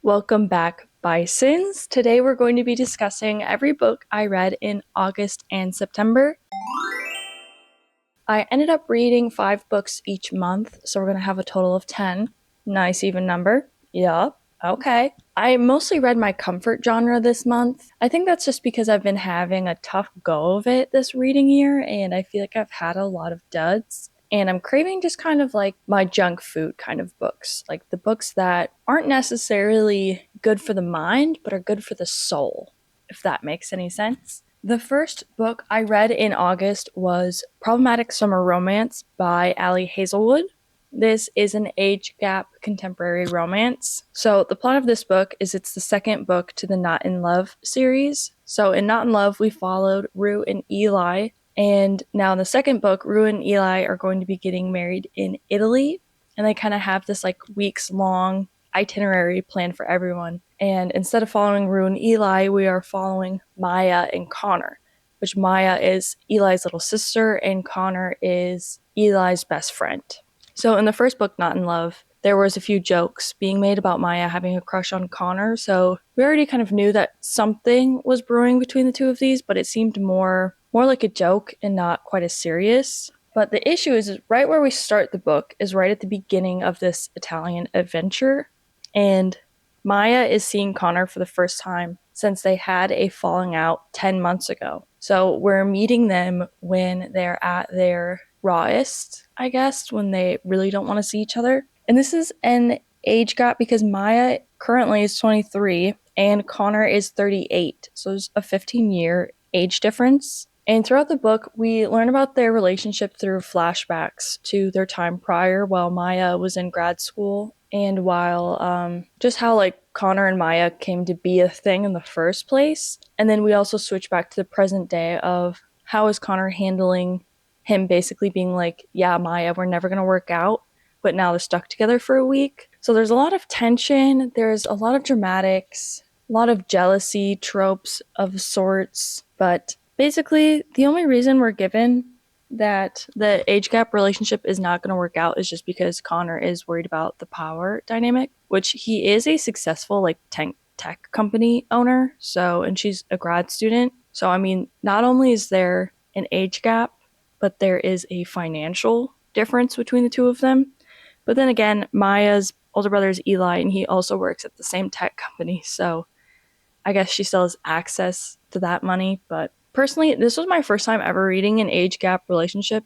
Welcome back, Bisons. Today we're going to be discussing every book I read in August and September. I ended up reading 5 books each month, so we're going to have a total of 10. Nice even number. Yup. Okay. I mostly read my comfort genre this month. I think that's just because I've been having a tough go of it this reading year, and I feel like I've had a lot of duds. And I'm craving just kind of like my junk food kind of books, like the books that aren't necessarily good for the mind, but are good for the soul, if that makes any sense. The first book I read in August was Problematic Summer Romance by Ali Hazelwood. This is an age gap contemporary romance. So the plot of this book is it's the second book to the Not in Love series. So in Not in Love, we followed Rue and Eli, and now in the second book, Rue and Eli are going to be getting married in Italy, and they kind of have this like weeks long itinerary planned for everyone. And instead of following Rue and Eli, we are following Maya and Connor, which Maya is Eli's little sister and Connor is Eli's best friend. So in the first book, Not in Love, there was a few jokes being made about Maya having a crush on Connor, so we already kind of knew that something was brewing between the two of these, but it seemed more like a joke and not quite as serious. But the issue is right where we start the book is right at the beginning of this Italian adventure, and Maya is seeing Connor for the first time since they had a falling out 10 months ago. So we're meeting them when they're at their rawest, I guess, when they really don't want to see each other. And this is an age gap because Maya currently is 23 and Connor is 38. So there's a 15-year age difference. And throughout the book, we learn about their relationship through flashbacks to their time prior while Maya was in grad school, and while just how like Connor and Maya came to be a thing in the first place. And then we also switch back to the present day of how is Connor handling him basically being like, yeah, Maya, we're never going to work out, but now they're stuck together for a week. So there's a lot of tension, there's a lot of dramatics, a lot of jealousy tropes of sorts, but basically, the only reason we're given that the age gap relationship is not going to work out is just because Connor is worried about the power dynamic, which he is a successful like tech company owner. So, and she's a grad student. So, I mean, not only is there an age gap, but there is a financial difference between the two of them. But then again, Maya's older brother is Eli, and he also works at the same tech company. So, I guess she still has access to that money, but personally, this was my first time ever reading an age gap relationship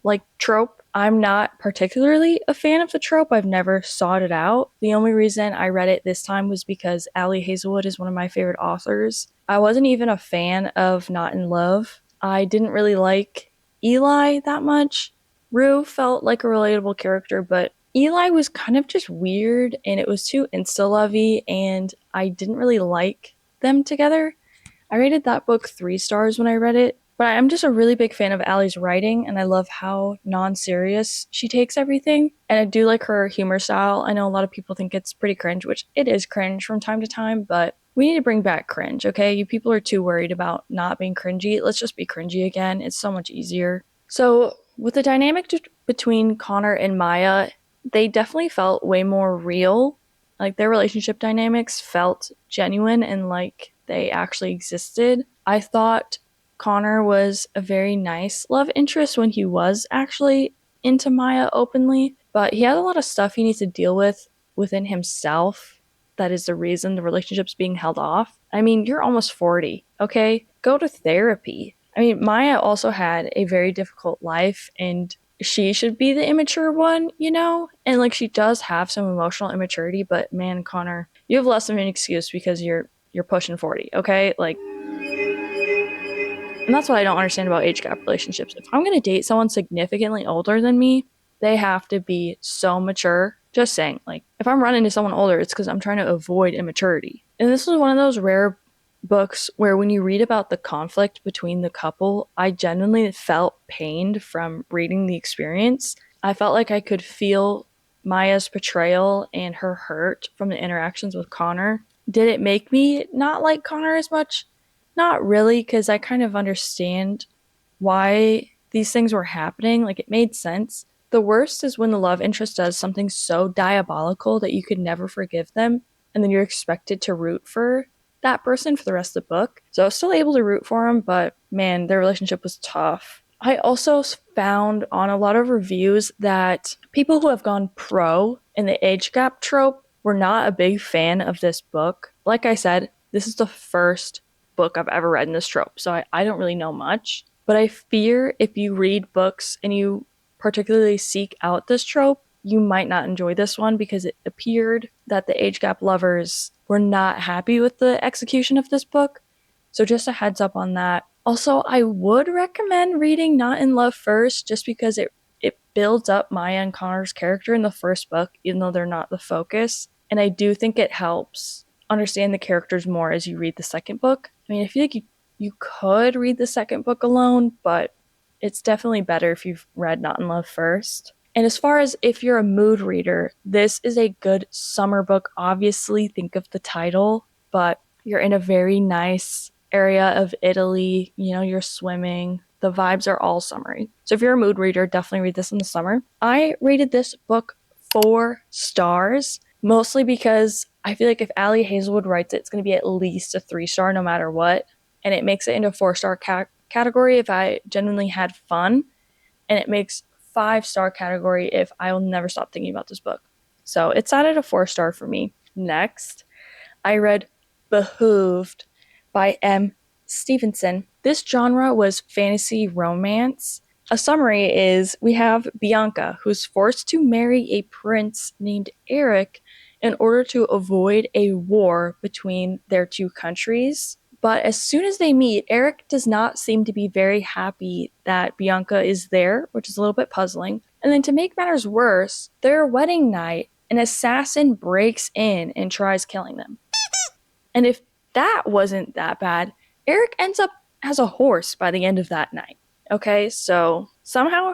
like trope. I'm not particularly a fan of the trope. I've never sought it out. The only reason I read it this time was because Ali Hazelwood is one of my favorite authors. I wasn't even a fan of Not in Love. I didn't really like Eli that much. Rue felt like a relatable character, but Eli was kind of just weird and it was too insta-lovey and I didn't really like them together. I rated that book 3 stars when I read it, but I'm just a really big fan of Allie's writing, and I love how non-serious she takes everything, and I do like her humor style. I know a lot of people think it's pretty cringe, which it is cringe from time to time, but we need to bring back cringe, okay? You people are too worried about not being cringy. Let's just be cringy again. It's so much easier. So, with the dynamic between Connor and Maya, they definitely felt way more real. Like, their relationship dynamics felt genuine and like they actually existed. I thought Connor was a very nice love interest when he was actually into Maya openly, but he had a lot of stuff he needs to deal with within himself. That is the reason the relationship's being held off. I mean, you're almost 40, okay? Go to therapy. I mean, Maya also had a very difficult life, and she should be the immature one, you know? And like she does have some emotional immaturity, but man, Connor, you have less of an excuse because you're pushing 40, okay? Like, and that's what I don't understand about age gap relationships. If I'm going to date someone significantly older than me, they have to be so mature. Just saying, like, if I'm running into someone older, it's because I'm trying to avoid immaturity. And this was one of those rare books where when you read about the conflict between the couple, I genuinely felt pained from reading the experience. I felt like I could feel Maya's betrayal and her hurt from the interactions with Connor. Did it make me not like Connor as much? Not really, because I kind of understand why these things were happening. Like, it made sense. The worst is when the love interest does something so diabolical that you could never forgive them. and then you're expected to root for that person for the rest of the book. So I was still able to root for him, but man, their relationship was tough. I also found on a lot of reviews that people who have gone pro in the age gap trope were not a big fan of this book. Like I said, this is the first book I've ever read in this trope, so I don't really know much. But I fear if you read books and you particularly seek out this trope, you might not enjoy this one because it appeared that the age gap lovers were not happy with the execution of this book. So just a heads up on that. Also, I would recommend reading Not in Love first just because it builds up Maya and Connor's character in the first book, even though they're not the focus. And I do think it helps understand the characters more as you read the second book. I mean, I feel like you could read the second book alone, but it's definitely better if you've read Not in Love first. And as far as if you're a mood reader, this is a good summer book. Obviously, think of the title, but you're in a very nice area of Italy. You know, you're swimming. The vibes are all summery. So if you're a mood reader, definitely read this in the summer. I rated this book 4 stars, mostly because I feel like if Allie Hazelwood writes it, it's going to be at least a 3-star no matter what. And it makes it into a 4-star category if I genuinely had fun. And it makes 5-star category if I will never stop thinking about this book. So it's sat at a 4-star for me. Next, I read Behooved by M. Stevenson. This genre was fantasy romance. A summary is we have Bianca, who's forced to marry a prince named Eric in order to avoid a war between their two countries. But as soon as they meet, Eric does not seem to be very happy that Bianca is there, which is a little bit puzzling. And then to make matters worse, their wedding night, an assassin breaks in and tries killing them. And if that wasn't that bad, Eric ends up as a horse by the end of that night. Okay, so somehow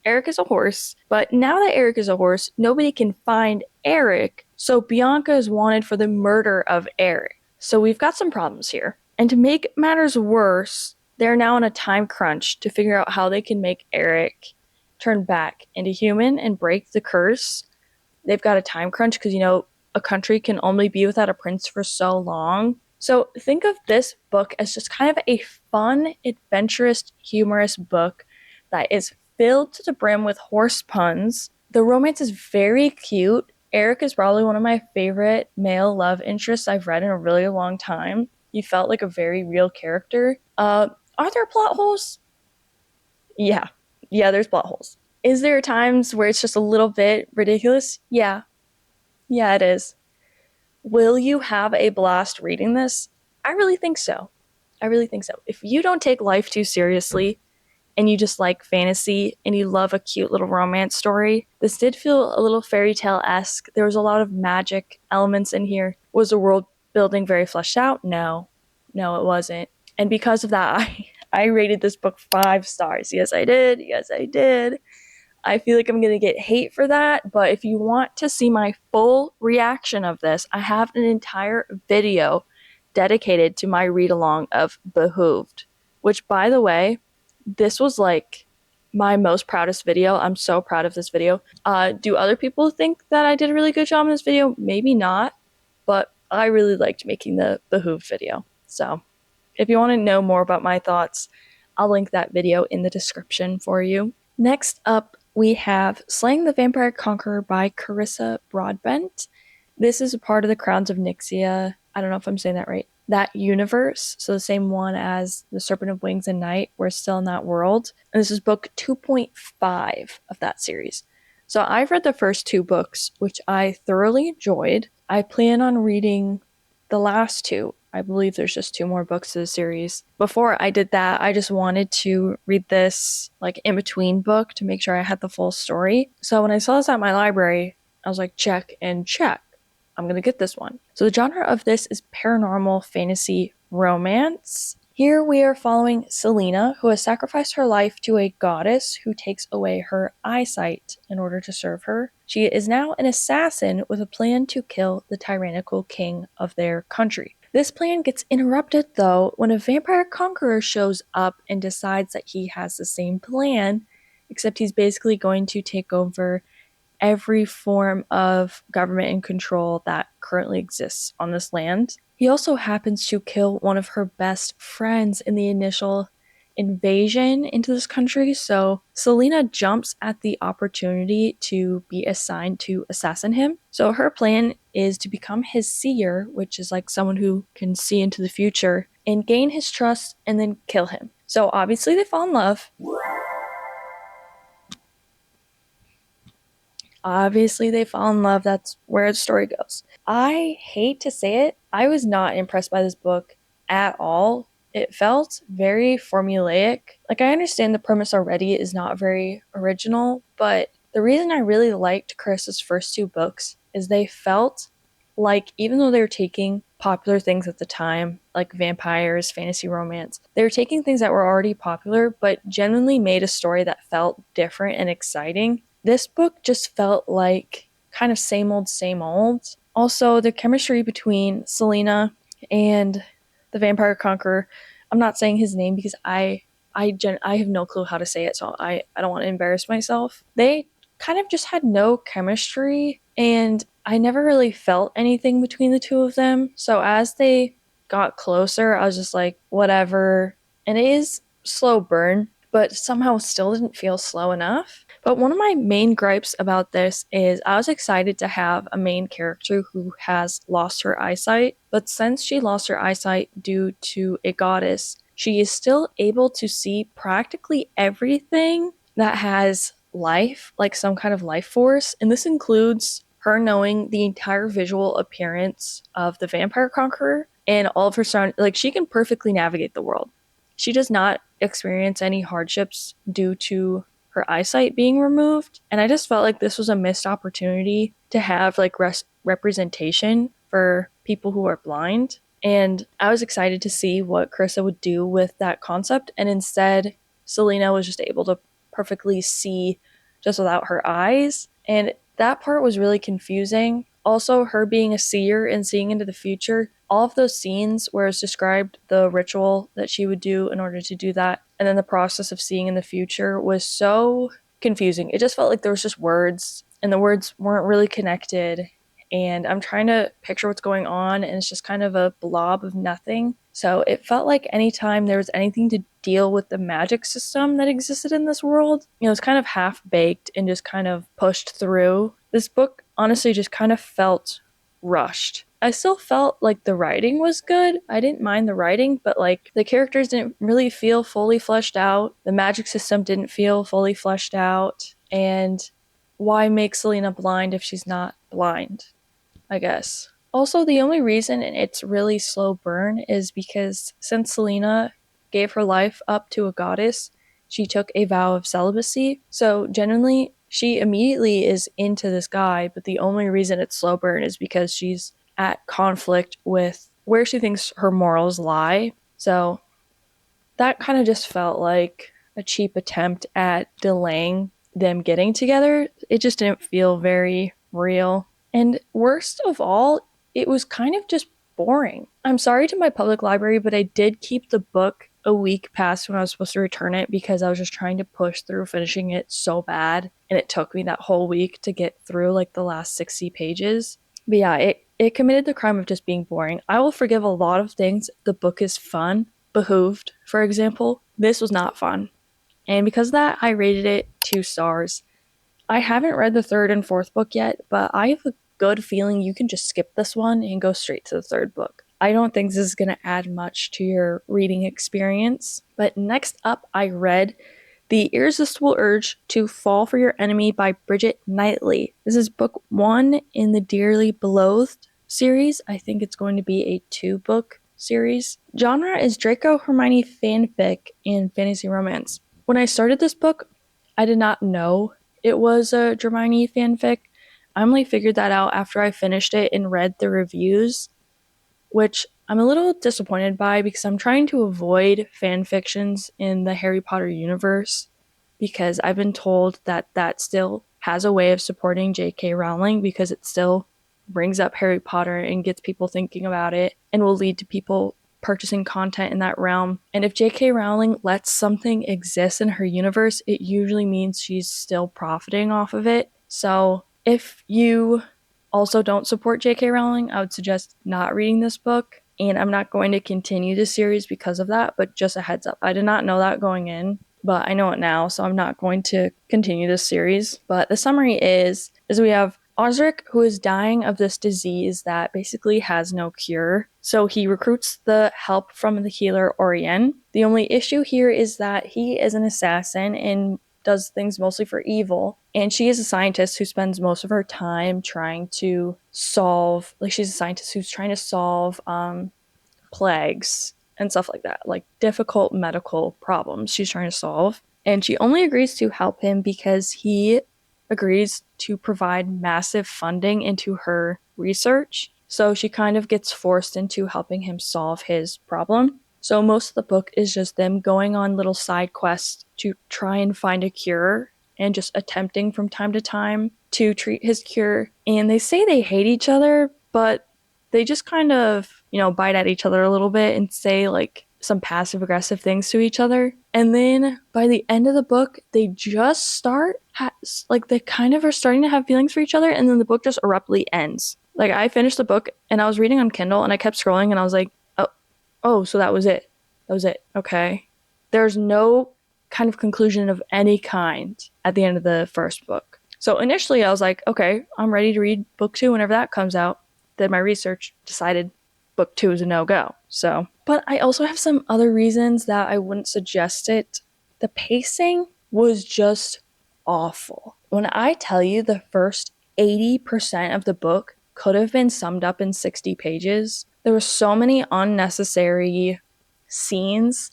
Eric is a horse, but now that Eric is a horse, nobody can find Eric, so Bianca is wanted for the murder of Eric. So we've got some problems here. And to make matters worse, they're now in a time crunch to figure out how they can make Eric turn back into human and break the curse. They've got a time crunch because, you know, a country can only be without a prince for so long. So think of this book as just kind of a fun, adventurous, humorous book that is filled to the brim with horse puns. The romance is very cute. Eric is probably one of my favorite male love interests I've read in a really long time. He felt like a very real character. Are there plot holes? Yeah, there's plot holes. Is there times where it's just a little bit ridiculous? Yeah, it is. Will you have a blast reading this? I really think so. If you don't take life too seriously and you just like fantasy and you love a cute little romance story, this did feel a little fairy tale-esque. There was a lot of magic elements in here. Was the world building very fleshed out? No, it wasn't. And because of that, I rated this book 5 stars. Yes, I did. I feel like I'm going to get hate for that, but if you want to see my full reaction of this, I have an entire video dedicated to my read-along of Behooved, which, by the way, this was like my most proudest video. I'm so proud of this video. Do other people think that I did a really good job in this video? Maybe not, but I really liked making the Behooved video. So if you want to know more about my thoughts, I'll link that video in the description for you. Next up, we have Slaying the Vampire Conqueror by Carissa Broadbent. This is a part of the Crowns of Nixia. I don't know if I'm saying that right. That universe, so the same one as The Serpent of Wings and Night. We're still in that world. And this is book 2.5 of that series. So I've read the first 2 books, which I thoroughly enjoyed. I plan on reading the last 2. I believe there's just 2 more books to the series. Before I did that, I just wanted to read this like in-between book to make sure I had the full story. So when I saw this at my library, I was like, check and check. I'm going to get this one. So the genre of this is paranormal fantasy romance. Here we are following Selena, who has sacrificed her life to a goddess who takes away her eyesight in order to serve her. She is now an assassin with a plan to kill the tyrannical king of their country. This plan gets interrupted, though, when a vampire conqueror shows up and decides that he has the same plan, except he's basically going to take over every form of government and control that currently exists on this land. He also happens to kill one of her best friends in the initial invasion into this country, so Selena jumps at the opportunity to be assigned to assassin him. So her plan is to become his seer, which is like someone who can see into the future, and gain his trust and then kill him. So obviously they fall in love. Obviously they fall in love. That's where the story goes. I hate to say it, I was not impressed by this book at all. It felt very formulaic. Like, I understand the premise already is not very original, but the reason I really liked Chris's first two books is they felt like, even though they were taking popular things at the time, like vampires, fantasy romance, they were taking things that were already popular, but genuinely made a story that felt different and exciting. This book just felt like kind of same old, same old. Also, the chemistry between Selena and the Vampire Conqueror, I'm not saying his name because I have no clue how to say it, so I don't want to embarrass myself. They kind of just had no chemistry, and I never really felt anything between the two of them. So as they got closer, I was just like, whatever. And it is slow burn, but somehow still didn't feel slow enough. But one of my main gripes about this is I was excited to have a main character who has lost her eyesight, but since she lost her eyesight due to a goddess, she is still able to see practically everything that has life, like some kind of life force. And this includes her knowing the entire visual appearance of the Vampire Conqueror and all of her surroundings. Like, she can perfectly navigate the world. She does not experience any hardships due to her eyesight being removed. And I just felt like this was a missed opportunity to have like representation for people who are blind. And I was excited to see what Carissa would do with that concept. And instead, Selena was just able to perfectly see just without her eyes. And that part was really confusing. Also, her being a seer and seeing into the future, all of those scenes where it's described the ritual that she would do in order to do that, and then the process of seeing in the future was so confusing. It just felt like there was just words, and the words weren't really connected. And I'm trying to picture what's going on, and it's just kind of a blob of nothing. So it felt like anytime there was anything to deal with the magic system that existed in this world, it was kind of half baked and just kind of pushed through. This book honestly just kind of felt rushed. I still felt like the writing was good. I didn't mind the writing, but like the characters didn't really feel fully fleshed out. The magic system didn't feel fully fleshed out. And why make Selena blind if she's not blind? I guess. Also, the only reason it's really slow burn is because since Selena gave her life up to a goddess, she took a vow of celibacy. So genuinely, she immediately is into this guy, but the only reason it's slow burn is because she's at conflict with where she thinks her morals lie. So that kind of just felt like a cheap attempt at delaying them getting together. It just didn't feel very real. And worst of all, it was kind of just boring. I'm sorry to my public library, but I did keep the book a week past when I was supposed to return it because I was just trying to push through finishing it so bad. And it took me that whole week to get through like the last 60 pages. But yeah, it committed the crime of just being boring. I will forgive a lot of things if the book is fun. Behooved, for example, this was not fun. And because of that, I rated it 2 stars. I haven't read the third and fourth book yet, but I have a good feeling you can just skip this one and go straight to the third book. I don't think this is going to add much to your reading experience. But next up, I read The Irresistible Urge to Fall for Your Enemy by Bridget Knightley. This is book 1 in the Dearly Beloved series. I think it's going to be a 2-book series. Genre is Draco Hermione fanfic and fantasy romance. When I started this book, I did not know it was a Hermione fanfic. I only figured that out after I finished it and read the reviews, which I'm a little disappointed by because I'm trying to avoid fan fictions in the Harry Potter universe because I've been told that that still has a way of supporting J.K. Rowling because it still brings up Harry Potter and gets people thinking about it and will lead to people purchasing content in that realm. And if J.K. Rowling lets something exist in her universe, it usually means she's still profiting off of it. So If you also don't support J.K. Rowling, I would suggest not reading this book. And I'm not going to continue the series because of that, but just a heads up. I did not know that going in, but I know it now, so I'm not going to continue this series. But the summary is we have Osric, who is dying of this disease that basically has no cure. So he recruits the help from the healer Orien. The only issue here is that he is an assassin and does things mostly for evil. And she is a scientist who spends most of her time trying to solve, like, she's a scientist who's trying to solve plagues and stuff like that, like difficult medical problems she's trying to solve. And she only agrees to help him because he agrees to provide massive funding into her research. So she kind of gets forced into helping him solve his problem. So most of the book is just them going on little side quests to try and find a cure and just attempting from time to time to treat his cure. And they say they hate each other, but they just kind of, bite at each other a little bit and say like some passive aggressive things to each other. And then by the end of the book, they just start, they kind of are starting to have feelings for each other. And then the book just abruptly ends. Like, I finished the book and I was reading on Kindle and I kept scrolling and I was like, oh, so that was it. That was it. Okay. There's no kind of conclusion of any kind at the end of the first book. So initially I was like, okay, I'm ready to read book 2 whenever that comes out. Then my research decided book 2 is a no-go. So, but I also have some other reasons that I wouldn't suggest it. The pacing was just awful. When I tell you the first 80% of the book could have been summed up in 60 pages, there were so many unnecessary scenes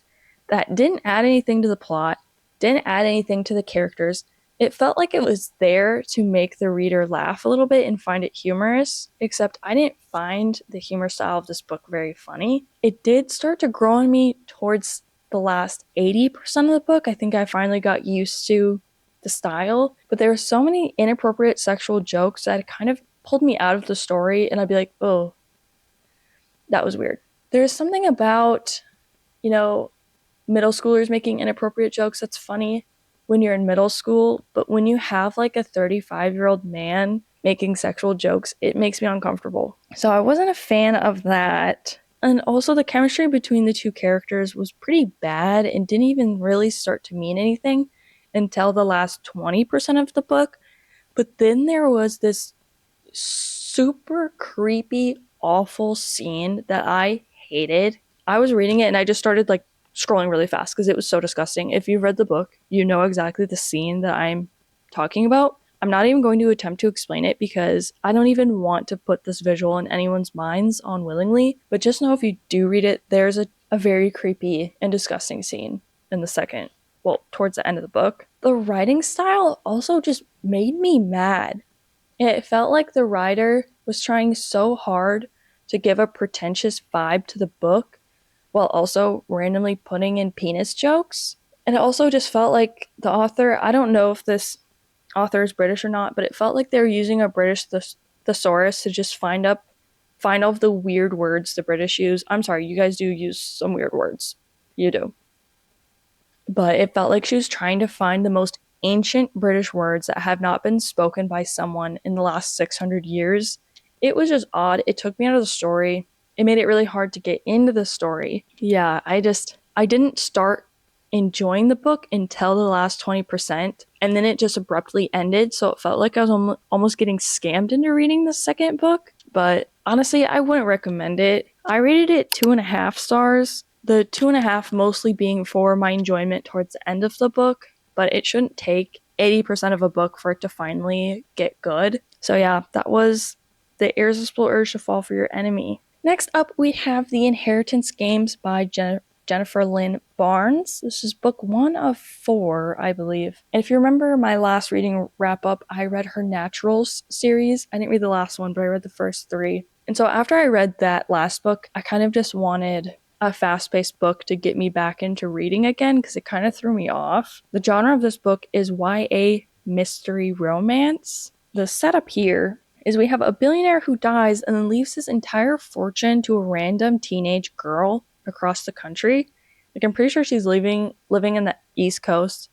that didn't add anything to the plot, didn't add anything to the characters. It felt like it was there to make the reader laugh a little bit and find it humorous, except I didn't find the humor style of this book very funny. It did start to grow on me towards the last 80% of the book. I think I finally got used to the style, but there were so many inappropriate sexual jokes that it kind of pulled me out of the story, and I'd be like, oh, that was weird. There's something about, middle schoolers making inappropriate jokes that's funny when you're in middle school, but when you have like a 35-year-old man making sexual jokes, it makes me uncomfortable. So I wasn't a fan of that. And also the chemistry between the two characters was pretty bad and didn't even really start to mean anything until the last 20% of the book. But then there was this super creepy, awful scene that I hated. I was reading it and I just started like scrolling really fast because it was so disgusting. If you've read the book, you know exactly the scene that I'm talking about. I'm not even going to attempt to explain it because I don't even want to put this visual in anyone's minds unwillingly. But just know if you do read it, there's a very creepy and disgusting scene in the towards the end of the book. The writing style also just made me mad. It felt like the writer was trying so hard to give a pretentious vibe to the book while also randomly putting in penis jokes. And it also just felt like the author, I don't know if this author is British or not, but it felt like they were using a British thesaurus to just find all of the weird words the British use. I'm sorry, you guys do use some weird words. You do. But it felt like she was trying to find the most ancient British words that have not been spoken by someone in the last 600 years. It was just odd. It took me out of the story. It made it really hard to get into the story. Yeah, I didn't start enjoying the book until the last 20%, and then it just abruptly ended, so it felt like I was almost getting scammed into reading the second book. But honestly, I wouldn't recommend it. I rated it 2.5 stars. The 2.5 mostly being for my enjoyment towards the end of the book, but it shouldn't take 80% of a book for it to finally get good. So yeah, that was The Irresistible Urge to Fall for Your Enemy. Next up, we have The Inheritance Games by Jennifer Lynn Barnes. This is book 1 of 4, I believe. And if you remember my last reading wrap-up, I read her Naturals series. I didn't read the last one, but I read the first 3. And so after I read that last book, I kind of just wanted a fast-paced book to get me back into reading again because it kind of threw me off. The genre of this book is YA mystery romance. The setup here is we have a billionaire who dies and then leaves his entire fortune to a random teenage girl across the country. Like, I'm pretty sure she's living in the East Coast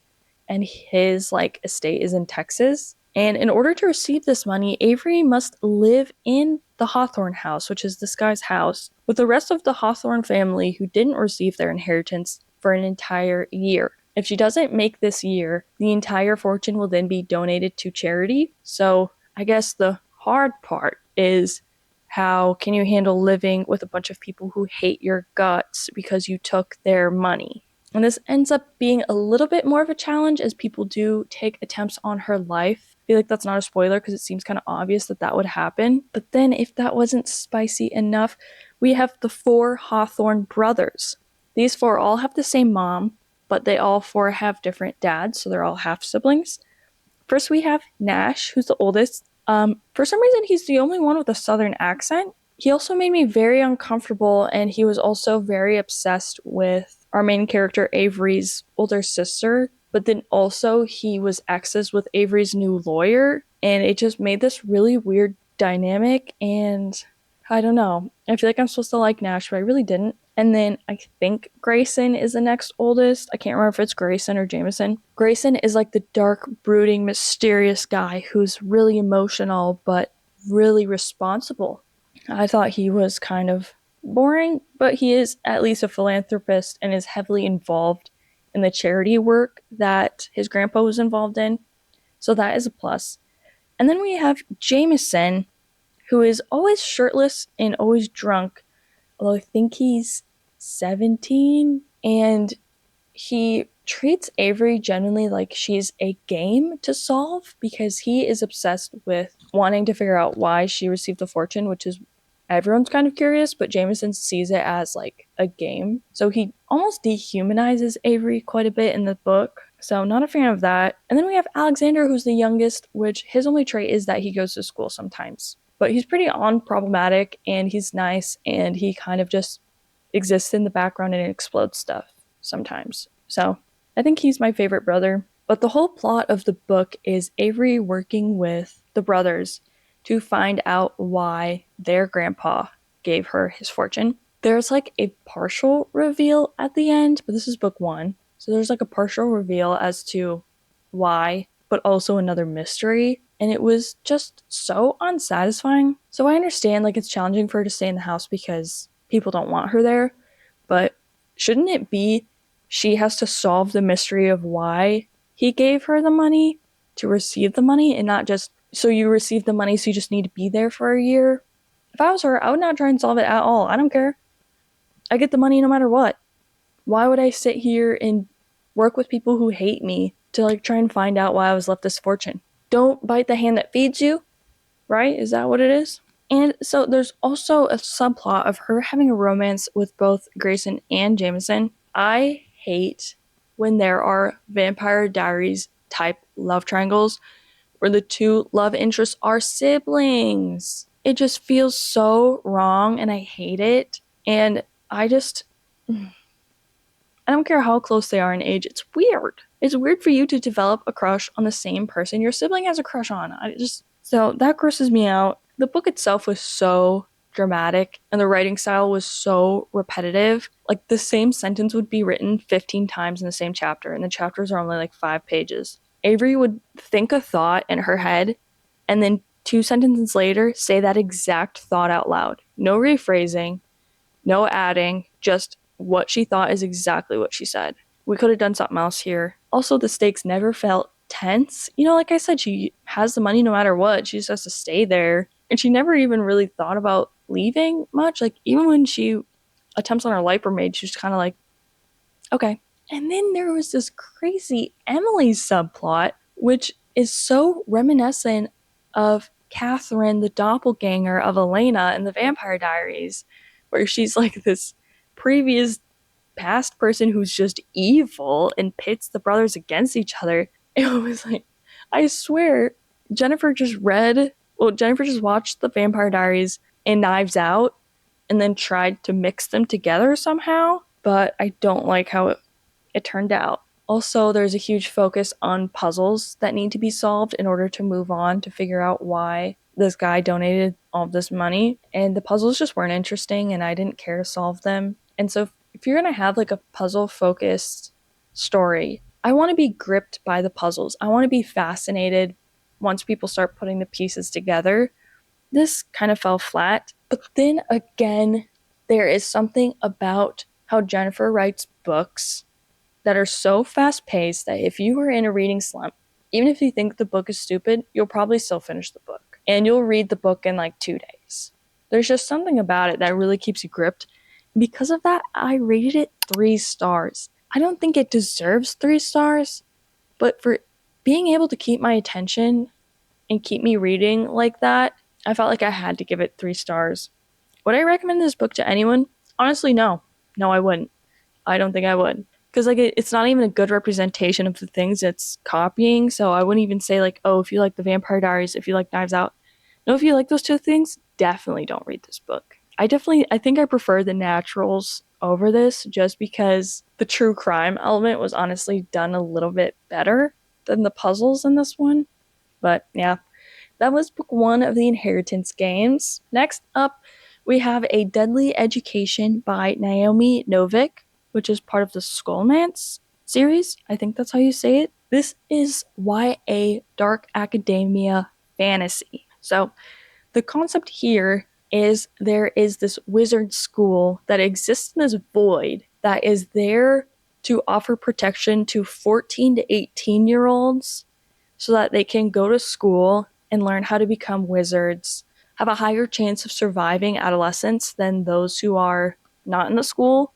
and his estate is in Texas. And in order to receive this money, Avery must live in the Hawthorne house, which is this guy's house, with the rest of the Hawthorne family who didn't receive their inheritance for an entire year. If she doesn't make this year, the entire fortune will then be donated to charity. So I guess the hard part is, how can you handle living with a bunch of people who hate your guts because you took their money? And this ends up being a little bit more of a challenge as people do take attempts on her life. I feel like that's not a spoiler because it seems kind of obvious that that would happen. But then, if that wasn't spicy enough, we have the 4 Hawthorne brothers. These 4 all have the same mom, but they all 4 have different dads, so they're all half siblings. First, we have Nash, who's the oldest. For some reason, he's the only one with a southern accent. He also made me very uncomfortable, and he was also very obsessed with our main character, Avery's older sister. But then also, he was exes with Avery's new lawyer, and it just made this really weird dynamic. And I don't know. I feel like I'm supposed to like Nash, but I really didn't. And then I think Grayson is the next oldest. I can't remember if it's Grayson or Jameson. Grayson is like the dark, brooding, mysterious guy who's really emotional but really responsible. I thought he was kind of boring, but he is at least a philanthropist and is heavily involved in the charity work that his grandpa was involved in. So that is a plus. And then we have Jameson, who is always shirtless and always drunk, although I think he's 17, and he treats Avery genuinely like she's a game to solve because he is obsessed with wanting to figure out why she received the fortune, which is, everyone's kind of curious, but Jameson sees it as like a game. So he almost dehumanizes Avery quite a bit in the book. So not a fan of that. And then we have Alexander, who's the youngest, which his only trait is that he goes to school sometimes. But he's pretty unproblematic, and he's nice, and he kind of just exists in the background and explodes stuff sometimes. So I think he's my favorite brother. But the whole plot of the book is Avery working with the brothers to find out why their grandpa gave her his fortune. There's like a partial reveal at the end, but this is book 1. So there's like a partial reveal as to why, but also another mystery. And it was just so unsatisfying. So I understand like it's challenging for her to stay in the house because people don't want her there, but shouldn't it be she has to solve the mystery of why he gave her the money to receive the money, and not just, so you receive the money so you just need to be there for a year? If I was her, I would not try and solve it at all. I don't care. I get the money no matter what. Why would I sit here and work with people who hate me to like try and find out why I was left this fortune? Don't bite the hand that feeds you, right? Is that what it is? And so there's also a subplot of her having a romance with both Grayson and Jameson. I hate when there are Vampire Diaries type love triangles where the 2 love interests are siblings. It just feels so wrong, and I hate it. And I don't care how close they are in age. It's weird. It's weird for you to develop a crush on the same person your sibling has a crush on. So that grosses me out. The book itself was so dramatic, and the writing style was so repetitive. Like the same sentence would be written 15 times in the same chapter, and the chapters are only like 5 pages. Avery would think a thought in her head, and then 2 sentences later say that exact thought out loud. No rephrasing, no adding, just what she thought is exactly what she said. We could have done something else here. Also, the stakes never felt tense. You know, like I said, she has the money no matter what. She just has to stay there. And she never even really thought about leaving much. Like, even when she attempts on her life were made, she's kind of like, okay. And then there was this crazy Emily subplot, which is so reminiscent of Catherine, the doppelganger of Elena in the Vampire Diaries, where she's like this previous past person who's just evil and pits the brothers against each other. It was like, I swear, Jennifer just watched the Vampire Diaries and Knives Out and then tried to mix them together somehow, but I don't like how it turned out. Also, there's a huge focus on puzzles that need to be solved in order to move on to figure out why this guy donated all of this money, and the puzzles just weren't interesting and I didn't care to solve them. And so if you're going to have like a puzzle focused story, I want to be gripped by the puzzles. I want to be fascinated once people start putting the pieces together, this kind of fell flat. But then again, there is something about how Jennifer writes books that are so fast paced that if you are in a reading slump, even if you think the book is stupid, you'll probably still finish the book. And you'll read the book in like 2 days. There's just something about it that really keeps you gripped. And because of that, I rated it 3 stars. I don't think it deserves 3 stars, but for being able to keep my attention and keep me reading like that, I felt like I had to give it 3 stars. Would I recommend this book to anyone? Honestly, no. No, I wouldn't. I don't think I would. Because like it's not even a good representation of the things it's copying. So I wouldn't even say like, oh, if you like the Vampire Diaries, if you like Knives Out. No, if you like those two things, definitely don't read this book. I think I prefer the naturals over this just because the true crime element was honestly done a little bit better than the puzzles in this one. But yeah, that was book 1 of the Inheritance Games. Next up, we have A Deadly Education by Naomi Novik, which is part of the Skullmance series. I think that's how you say it. This is YA dark academia fantasy. So the concept here is there is this wizard school that exists in this void that is there to offer protection to 14 to 18-year-olds so that they can go to school and learn how to become wizards, have a higher chance of surviving adolescence than those who are not in the school.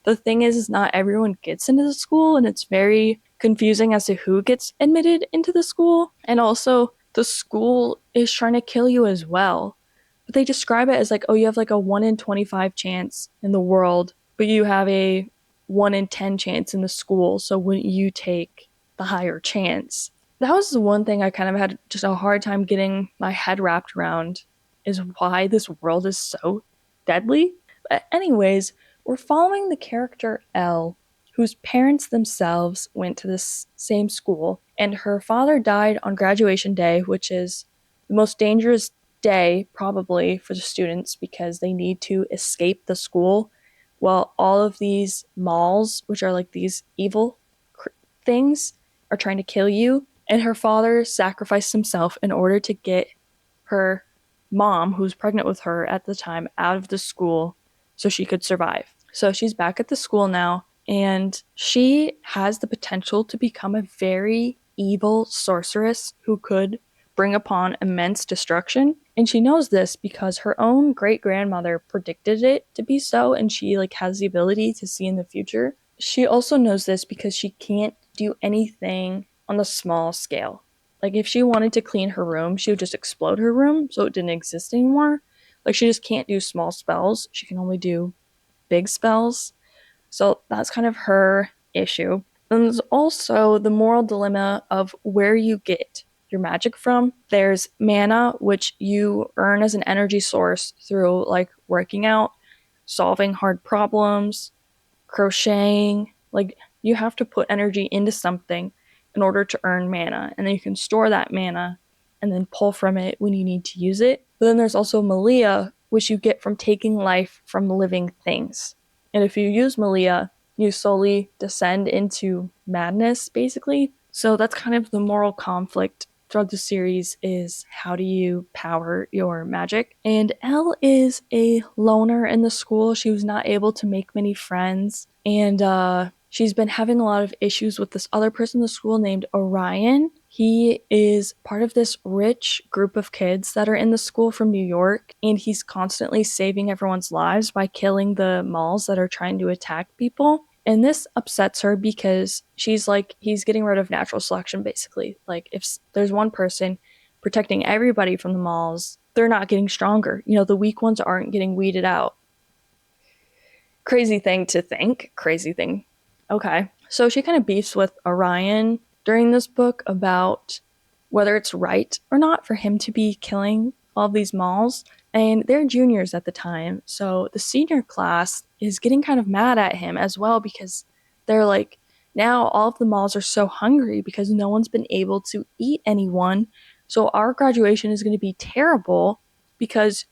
The thing is not everyone gets into the school, and it's very confusing as to who gets admitted into the school. And also, the school is trying to kill you as well. But they describe it as like, oh, you have like a 1 in 25 chance in the world, but you have a 1 in 10 chance in the school. So wouldn't you take the higher chance? That was the one thing I kind of had just a hard time getting my head wrapped around, is why this world is so deadly. But anyways, we're following the character Elle, whose parents themselves went to this same school, and her father died on graduation day, which is the most dangerous day probably for the students because they need to escape the school while all of these malls, which are like these evil things, are trying to kill you. And her father sacrificed himself in order to get her mom, who was pregnant with her at the time, out of the school so she could survive. So she's back at the school now, and she has the potential to become a very evil sorceress who could bring upon immense destruction. And she knows this because her own great-grandmother predicted it to be so, and she like has the ability to see in the future. She also knows this because she can't do anything on a small scale. Like if she wanted to clean her room, she would just explode her room so it didn't exist anymore. Like she just can't do small spells. She can only do big spells. So that's kind of her issue. And there's also the moral dilemma of where you get your magic from. There's mana, which you earn as an energy source through like working out, solving hard problems, crocheting. Like you have to put energy into something in order to earn mana, and then you can store that mana and then pull from it when you need to use it. But then there's also Malia, which you get from taking life from living things. And if you use Malia, you slowly descend into madness, basically. So that's kind of the moral conflict throughout the series, is how do you power your magic? And Elle is a loner in the school. She was not able to make many friends. And she's been having a lot of issues with this other person in the school named Orion. He is part of this rich group of kids that are in the school from New York, and he's constantly saving everyone's lives by killing the malls that are trying to attack people. And this upsets her because she's like, he's getting rid of natural selection, basically. Like, if there's one person protecting everybody from the malls, they're not getting stronger. You know, the weak ones aren't getting weeded out. Crazy thing to think. Crazy thing. Okay. So she kind of beefs with Orion during this book about whether it's right or not for him to be killing all of these malls. And they're juniors at the time. So the senior class is getting kind of mad at him as well because they're like, now all of the malls are so hungry because no one's been able to eat anyone. So our graduation is going to be terrible because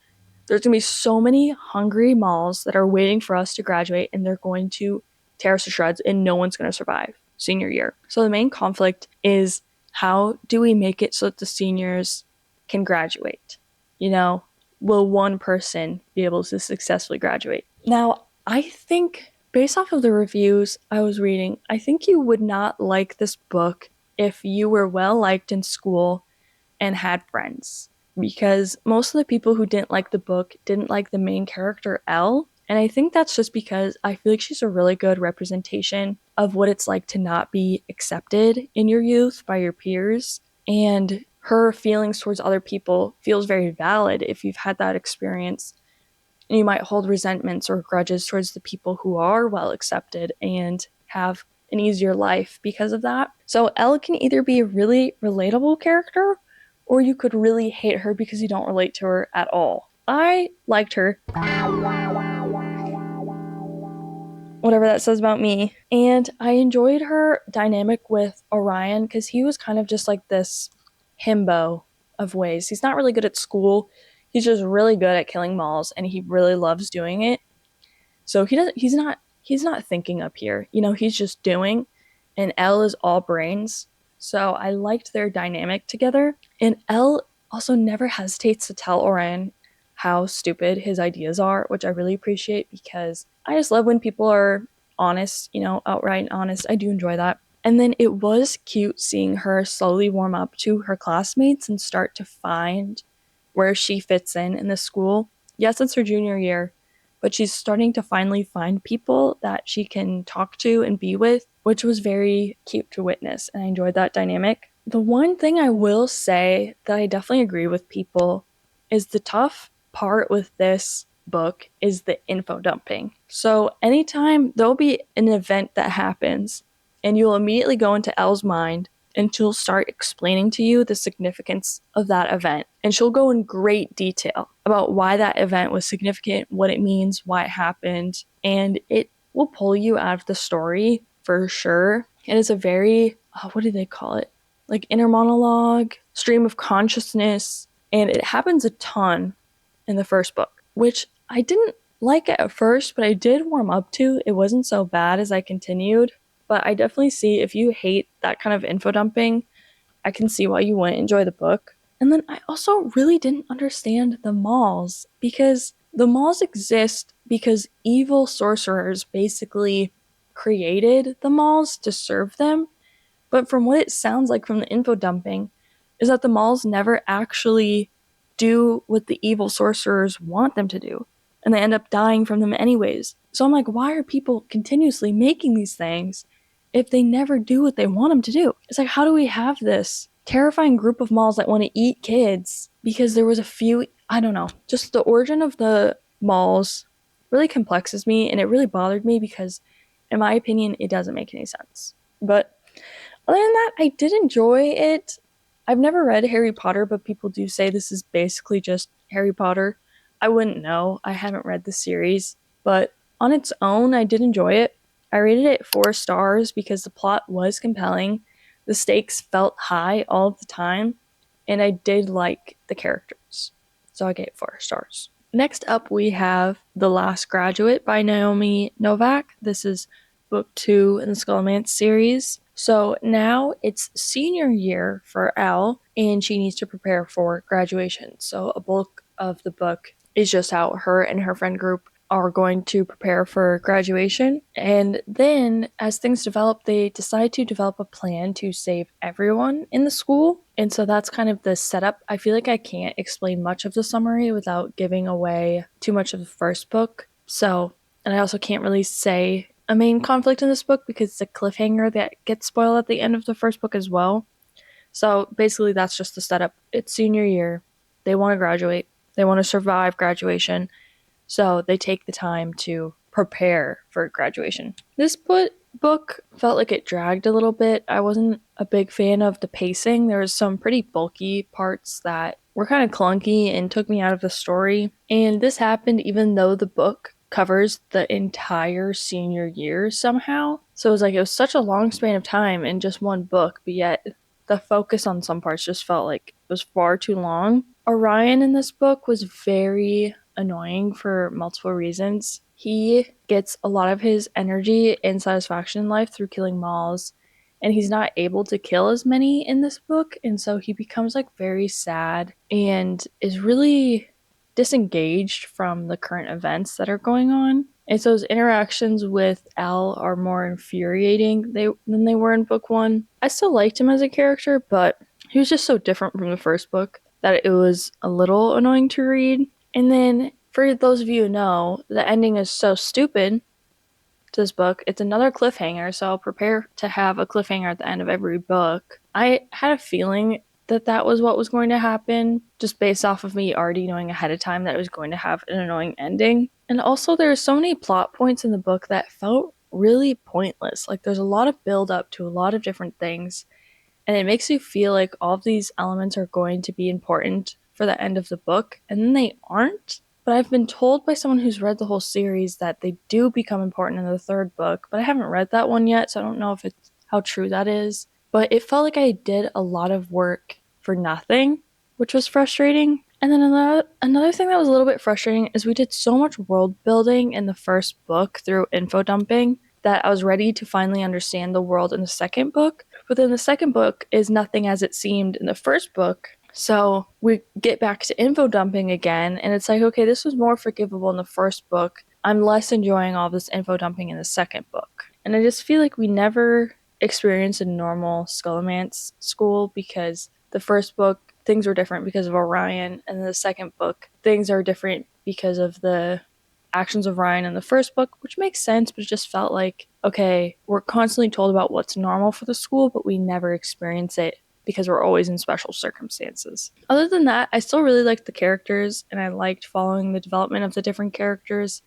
there's going to be so many hungry malls that are waiting for us to graduate, and they're going to tear us to shreds, and no one's going to survive senior year. So the main conflict is how do we make it so that the seniors can graduate? You know, will one person be able to successfully graduate? Now, I think based off of the reviews I was reading, I think you would not like this book if you were well liked in school and had friends. Because most of the people who didn't like the book didn't like the main character, Elle. And I think that's just because I feel like she's a really good representation of what it's like to not be accepted in your youth by your peers. And her feelings towards other people feels very valid if you've had that experience. And you might hold resentments or grudges towards the people who are well accepted and have an easier life because of that. So Elle can either be a really relatable character or you could really hate her because you don't relate to her at all. I liked her. Whatever that says about me. And I enjoyed her dynamic with Orion because he was kind of just like this himbo of ways. He's not really good at school. He's just really good at killing malls and he really loves doing it. So he's not thinking up here. You know, he's just doing, and Elle is all brains. So I liked their dynamic together. And Elle also never hesitates to tell Orion how stupid his ideas are, which I really appreciate because I just love when people are honest, you know, outright honest. I do enjoy that. And then it was cute seeing her slowly warm up to her classmates and start to find where she fits in the school. Yes, it's her junior year, but she's starting to finally find people that she can talk to and be with, which was very cute to witness, and I enjoyed that dynamic. The one thing I will say that I definitely agree with people is the tough part with this book is the info dumping. So anytime there'll be an event that happens, and you'll immediately go into Elle's mind and she'll start explaining to you the significance of that event. And she'll go in great detail about why that event was significant, what it means, why it happened, and it will pull you out of the story for sure. It is a very, what do they call it? Like inner monologue, stream of consciousness, and it happens a ton in the first book, which I didn't like it at first, but I did warm up to. It wasn't so bad as I continued. But I definitely see if you hate that kind of info dumping, I can see why you wouldn't enjoy the book. And then I also really didn't understand the malls because the malls exist because evil sorcerers basically created the malls to serve them. But from what it sounds like from the info dumping, is that the malls never actually do what the evil sorcerers want them to do. And they end up dying from them anyways. So I'm like, why are people continuously making these things if they never do what they want them to do? It's like, how do we have this terrifying group of malls that want to eat kids because there was a few, I don't know, just the origin of the malls really complexes me and it really bothered me because in my opinion it doesn't make any sense. But other than that, I did enjoy it. I've never read Harry Potter, but people do say this is basically just Harry Potter. I wouldn't know. I haven't read the series, but on its own, I did enjoy it. I rated it 4 stars because the plot was compelling. The stakes felt high all of the time, and I did like the characters. So I gave 4 stars. Next up, we have The Last Graduate by Naomi Novak. This is book 2 in the Scholomance series. So now it's senior year for Elle, and she needs to prepare for graduation. So a bulk of the book is just how her and her friend group are going to prepare for graduation. And then as things develop, they decide to develop a plan to save everyone in the school. And so that's kind of the setup. I feel like I can't explain much of the summary without giving away too much of the first book. So, and I also can't really say a main conflict in this book because it's a cliffhanger that gets spoiled at the end of the first book as well. So basically that's just the setup. It's senior year. They want to graduate. They want to survive graduation. So they take the time to prepare for graduation. This book felt like it dragged a little bit. I wasn't a big fan of the pacing. There was some pretty bulky parts that were kind of clunky and took me out of the story. And this happened even though the book covers the entire senior year somehow. So it was such a long span of time in just one book, but yet the focus on some parts just felt like it was far too long. Orion in this book was very annoying for multiple reasons. He gets a lot of his energy and satisfaction in life through killing malls, and he's not able to kill as many in this book, and so he becomes like very sad and is really disengaged from the current events that are going on. And so his interactions with Al are more infuriating than they were in book one. I still liked him as a character, but he was just so different from the first book that it was a little annoying to read. And then, for those of you who know, the ending is so stupid to this book. It's another cliffhanger, so I'll prepare to have a cliffhanger at the end of every book. I had a feeling that that was what was going to happen, just based off of me already knowing ahead of time that it was going to have an annoying ending. And also, there are so many plot points in the book that felt really pointless. Like, there's a lot of build up to a lot of different things, and it makes you feel like all of these elements are going to be important for the end of the book, and then they aren't. But I've been told by someone who's read the whole series that they do become important in the third book, but I haven't read that one yet, so I don't know if it's how true that is. But it felt like I did a lot of work for nothing, which was frustrating. And then another thing that was a little bit frustrating is we did so much world building in the first book through info dumping that I was ready to finally understand the world in the second book. But then the second book is nothing as it seemed in the first book. So we get back to info dumping again, and it's like, okay, this was more forgivable in the first book. I'm less enjoying all this info dumping in the second book. And I just feel like we never experienced a normal Skullomance school, because the first book, things were different because of Orion, and the second book, things are different because of the actions of Ryan in the first book, which makes sense, but it just felt like, okay, we're constantly told about what's normal for the school, but we never experience it because we're always in special circumstances. Other than that, I still really liked the characters, and I liked following the development of the different characters.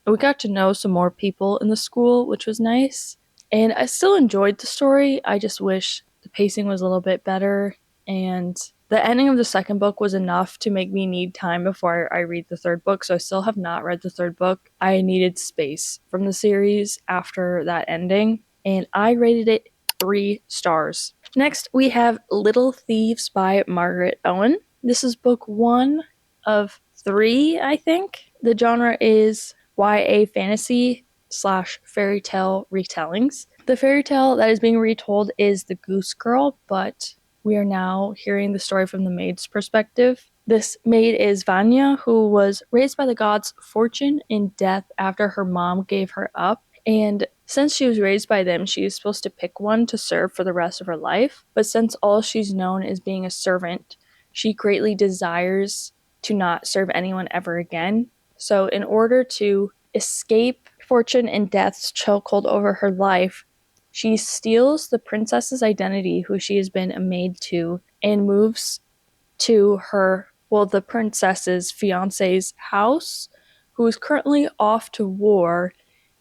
And we got to know some more people in the school, which was nice. And I still enjoyed the story. I just wish the pacing was a little bit better, and the ending of the second book was enough to make me need time before I read the third book, so I still have not read the third book. I needed space from the series after that ending, and I rated it 3 stars. Next, we have Little Thieves by Margaret Owen. This is book 1 of 3, I think. The genre is YA fantasy / fairy tale retellings. The fairy tale that is being retold is The Goose Girl, but we are now hearing the story from the maid's perspective. This maid is Vanya, who was raised by the gods Fortune and Death after her mom gave her up. And since she was raised by them, she is supposed to pick one to serve for the rest of her life. But since all she's known is being a servant, she greatly desires to not serve anyone ever again. So in order to escape Fortune and Death's chokehold over her life, she steals the princess's identity, who she has been a maid to, and moves to the princess's fiance's house, who is currently off to war.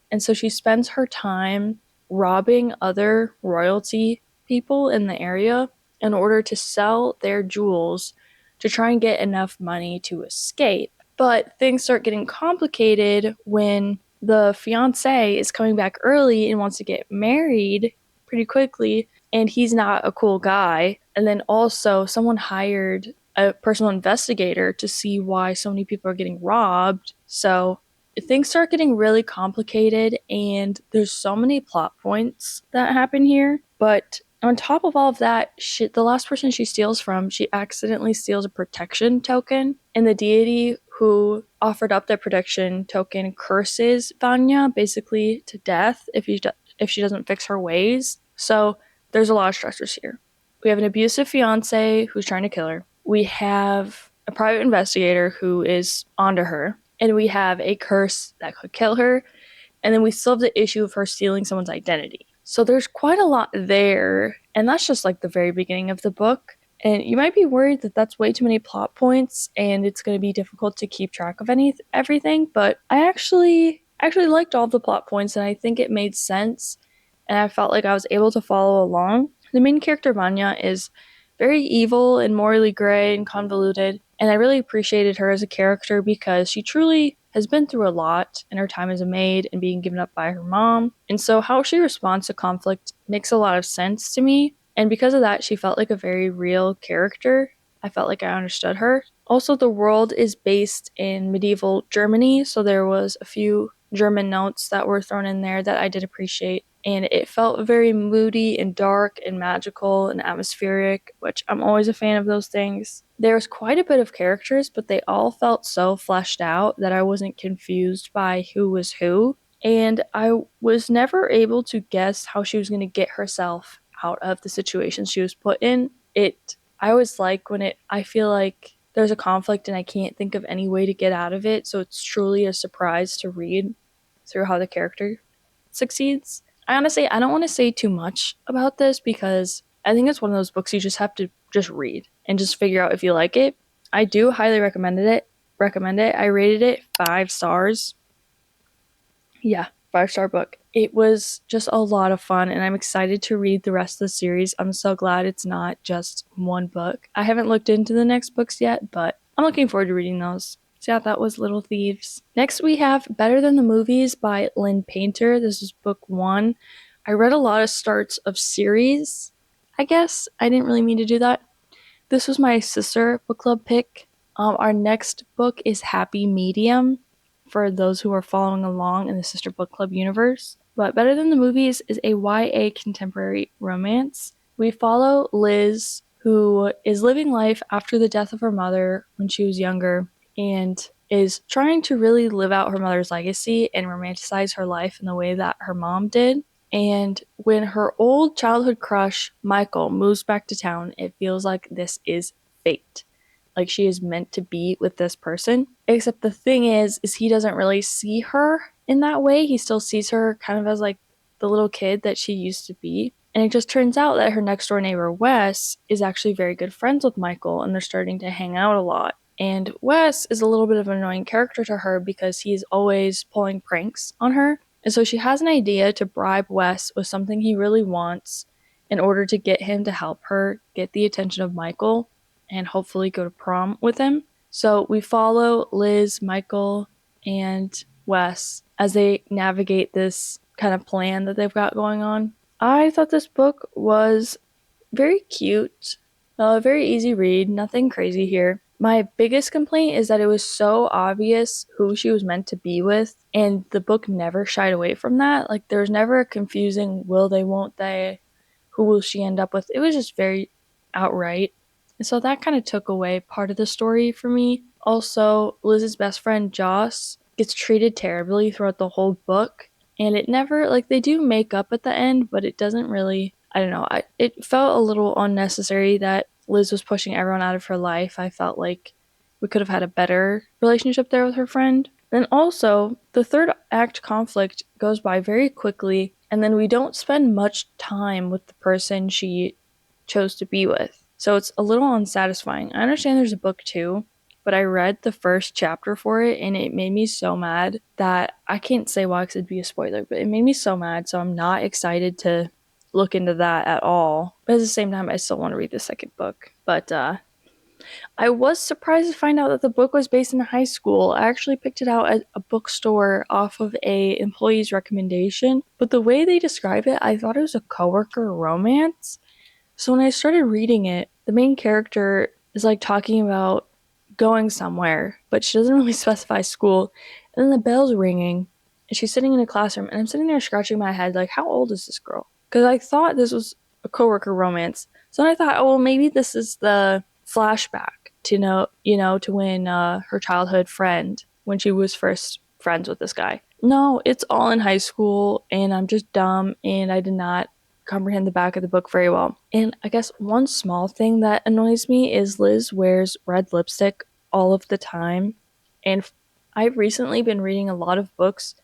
And so she spends her time robbing other royalty people in the area in order to sell their jewels to try and get enough money to escape. But things start getting complicated when the fiance is coming back early and wants to get married pretty quickly, and he's not a cool guy. And then also, someone hired a personal investigator to see why so many people are getting robbed. So things start getting really complicated, and there's so many plot points that happen here. But on top of all of that, the last person she steals from, she accidentally steals a protection token, and the deity who offered up the protection token curses Vanya basically to death if she doesn't fix her ways. So there's a lot of stressors here. We have an abusive fiance who's trying to kill her. We have a private investigator who is onto her, and we have a curse that could kill her, and then we still have the issue of her stealing someone's identity. So there's quite a lot there, and that's just like the very beginning of the book. And you might be worried that that's way too many plot points and it's going to be difficult to keep track of everything, but I actually liked all the plot points, and I think it made sense, and I felt like I was able to follow along. The main character, Vanya, is very evil and morally gray and convoluted, and I really appreciated her as a character because she truly has been through a lot in her time as a maid and being given up by her mom. And so how she responds to conflict makes a lot of sense to me. And because of that, she felt like a very real character. I felt like I understood her. Also, the world is based in medieval Germany, so there was a few German notes that were thrown in there that I did appreciate. and it felt very moody and dark and magical and atmospheric, which I'm always a fan of those things. There was quite a bit of characters, but they all felt so fleshed out that I wasn't confused by who was who, and I was never able to guess how she was going to get herself out of the situation she was put in. I always like when I feel like there's a conflict and I can't think of any way to get out of it, so it's truly a surprise to read through how the character succeeds. I don't want to say too much about this because I think it's one of those books you just have to just read and just figure out if you like it. I do highly recommend it. I rated it 5 stars. Yeah, 5-star book. It was just a lot of fun, and I'm excited to read the rest of the series. I'm so glad it's not just one book. I haven't looked into the next books yet, but I'm looking forward to reading those. So yeah, that was Little Thieves. Next we have Better Than the Movies by Lynn Painter. This is book 1. I read a lot of starts of series, I guess. I didn't really mean to do that. This was my sister book club pick. Our next book is Happy Medium, for those who are following along in the Sister Book Club universe. But Better Than the Movies is a YA contemporary romance. We follow Liz, who is living life after the death of her mother when she was younger, and is trying to really live out her mother's legacy and romanticize her life in the way that her mom did. And when her old childhood crush, Michael, moves back to town, it feels like this is fate. Like she is meant to be with this person. Except the thing is he doesn't really see her in that way. He still sees her kind of as like the little kid that she used to be. And it just turns out that her next door neighbor, Wes, is actually very good friends with Michael, and they're starting to hang out a lot. And Wes is a little bit of an annoying character to her because he's always pulling pranks on her. And so she has an idea to bribe Wes with something he really wants in order to get him to help her get the attention of Michael and hopefully go to prom with him. So we follow Liz, Michael, and Wes as they navigate this kind of plan that they've got going on. I thought this book was very cute, very easy read, nothing crazy here. My biggest complaint is that it was so obvious who she was meant to be with, and the book never shied away from that. Like, there was never a confusing will they, won't they, who will she end up with. It was just very outright. And so that kind of took away part of the story for me. Also, Liz's best friend, Joss, gets treated terribly throughout the whole book. And it never, like, they do make up at the end, but it doesn't really, I don't know. It felt a little unnecessary that Liz was pushing everyone out of her life. I felt like we could have had a better relationship there with her friend. Then also, the third act conflict goes by very quickly, and then we don't spend much time with the person she chose to be with. So it's a little unsatisfying. I understand there's a book 2, but I read the first chapter for it, and it made me so mad that I can't say why because it'd be a spoiler, but it made me so mad, so I'm not excited to look into that at all. But at the same time, I still want to read the second book. But I was surprised to find out that the book was based in a high school. I actually picked it out at a bookstore off of a employee's recommendation, but the way they describe it, I thought it was a coworker romance. So when I started reading it, the main character is like talking about going somewhere, but she doesn't really specify school. And then the bell's ringing, and she's sitting in a classroom, and I'm sitting there scratching my head like, how old is this girl? Because I thought this was a coworker romance. So then I thought, oh, well, maybe this is the flashback to to when her childhood friend, when she was first friends with this guy. No, it's all in high school, and I'm just dumb, and I did not comprehend the back of the book very well. And I guess one small thing that annoys me is Liz wears red lipstick all of the time. And I've recently been reading a lot of books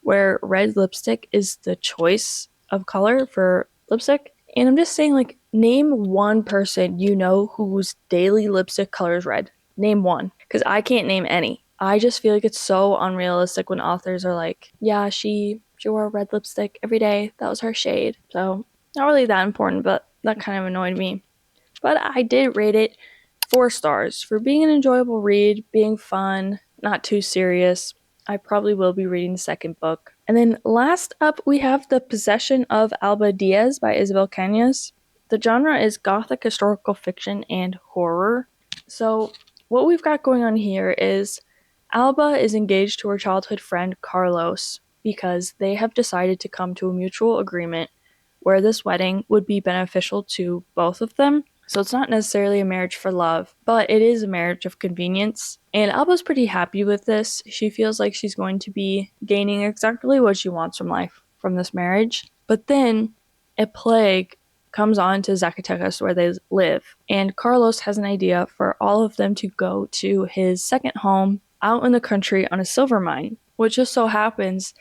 where red lipstick is the choice of color for lipstick. And I'm just saying, like, name one person you know whose daily lipstick color is red. Name one. Because I can't name any. I just feel like it's so unrealistic when authors are like, yeah, she wore red lipstick every day. That was her shade. So, not really that important, but that kind of annoyed me. But I did rate it 4 stars for being an enjoyable read, being fun, not too serious. I probably will be reading the second book. And then last up, we have The Possession of Alba Diaz by Isabel Cañas. The genre is gothic historical fiction and horror. So what we've got going on here is Alba is engaged to her childhood friend Carlos, because they have decided to come to a mutual agreement where this wedding would be beneficial to both of them. So it's not necessarily a marriage for love, but it is a marriage of convenience. And Alba's pretty happy with this. She feels like she's going to be gaining exactly what she wants from life from this marriage. But then a plague comes on to Zacatecas where they live, and Carlos has an idea for all of them to go to his second home out in the country on a silver mine, which just so happens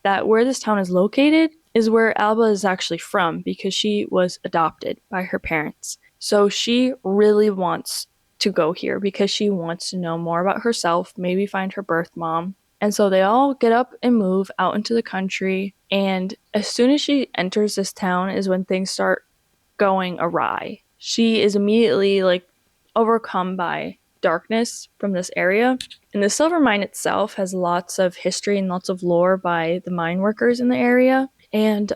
that where this town is located is where Alba is actually from because she was adopted by her parents. So she really wants to go here because she wants to know more about herself, maybe find her birth mom. And so they all get up and move out into the country. And as soon as she enters this town is when things start going awry. She is immediately like overcome by darkness from this area. And the silver mine itself has lots of history and lots of lore by the mine workers in the area. And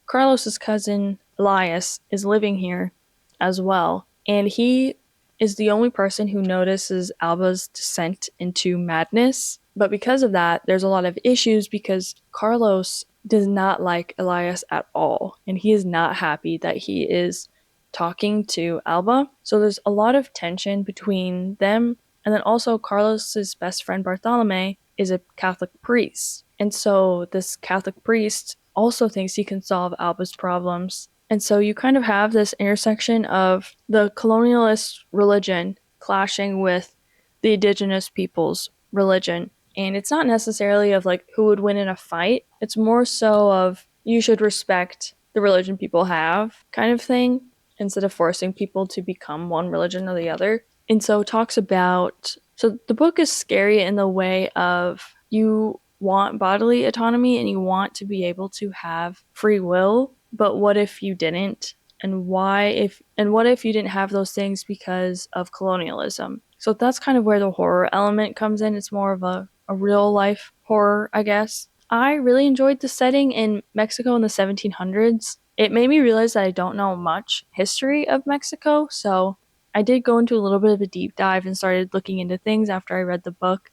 Carlos's cousin Elias is living here as well. And he is the only person who notices Alba's descent into madness. But because of that, there's a lot of issues because Carlos does not like Elias at all. And he is not happy that he is talking to Alba. So there's a lot of tension between them. And then also Carlos's best friend Bartolome is a Catholic priest. And so this Catholic priest also thinks he can solve Alba's problems. And so you kind of have this intersection of the colonialist religion clashing with the indigenous people's religion. And it's not necessarily of like who would win in a fight. It's more so of you should respect the religion people have kind of thing instead of forcing people to become one religion or the other. And so it talks about, so the book is scary in the way of you want bodily autonomy and you want to be able to have free will, but what if you didn't? And what if you didn't have those things because of colonialism? So that's kind of where the horror element comes in. It's more of a real life horror, I guess. I really enjoyed the setting in Mexico in the 1700s. It made me realize that I don't know much history of Mexico, so I did go into a little bit of a deep dive and started looking into things after I read the book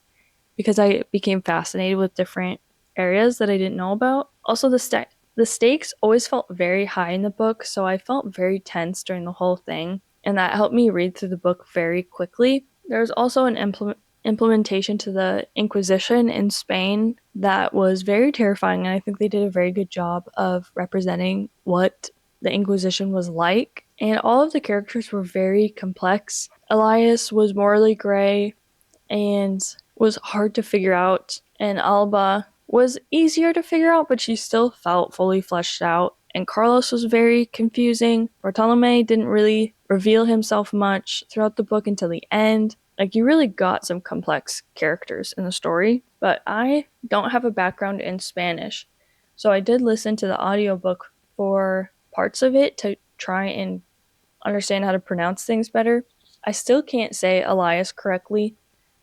because I became fascinated with different areas that I didn't know about. Also, the stakes always felt very high in the book, so I felt very tense during the whole thing, and that helped me read through the book very quickly. There's also an implementation to the Inquisition in Spain that was very terrifying, and I think they did a very good job of representing what the Inquisition was like. And all of the characters were very complex. Elias was morally gray and was hard to figure out, and Alba was easier to figure out, but she still felt fully fleshed out. And Carlos was very confusing. Bartolome didn't really reveal himself much throughout the book until the end. Like, you really got some complex characters in the story, but I don't have a background in Spanish, so I did listen to the audiobook for parts of it to try and understand how to pronounce things better. I still can't say Elias correctly.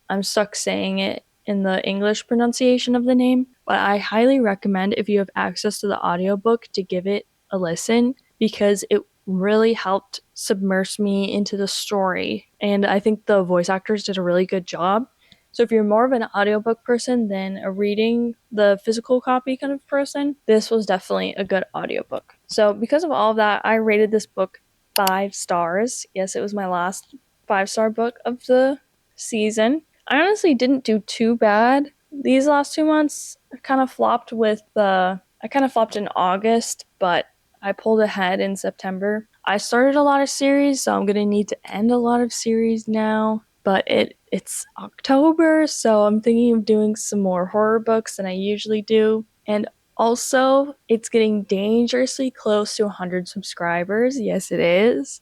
I'm stuck saying it in the English pronunciation of the name, but I highly recommend if you have access to the audiobook to give it a listen because it really helped submerge me into the story, and I think the voice actors did a really good job. So if you're more of an audiobook person than a reading the physical copy kind of person, this was definitely a good audiobook. So because of all of that, I rated this book 5 stars. Yes, it was my last 5-star book of the season. I honestly didn't do too bad these last 2 months. I kind of flopped in August, but I pulled ahead in September. I started a lot of series, so I'm going to need to end a lot of series now. But it's October, so I'm thinking of doing some more horror books than I usually do. And also, it's getting dangerously close to 100 subscribers. Yes, it is.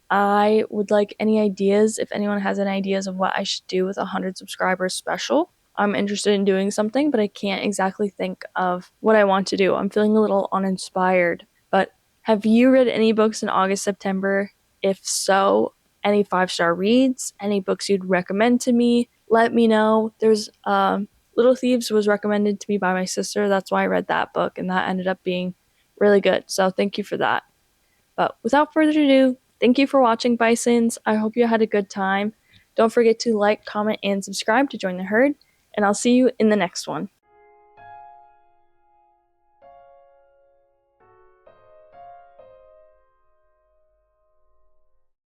I would like any ideas, if anyone has any ideas of what I should do with 100 subscribers special. I'm interested in doing something, but I can't exactly think of what I want to do. I'm feeling a little uninspired. But have you read any books in August, September? If so, any 5-star reads, any books you'd recommend to me, let me know. There's Little Thieves was recommended to me by my sister. That's why I read that book, and that ended up being really good. So thank you for that. But without further ado, thank you for watching, Bisons. I hope you had a good time. Don't forget to like, comment, and subscribe to join the herd, and I'll see you in the next one.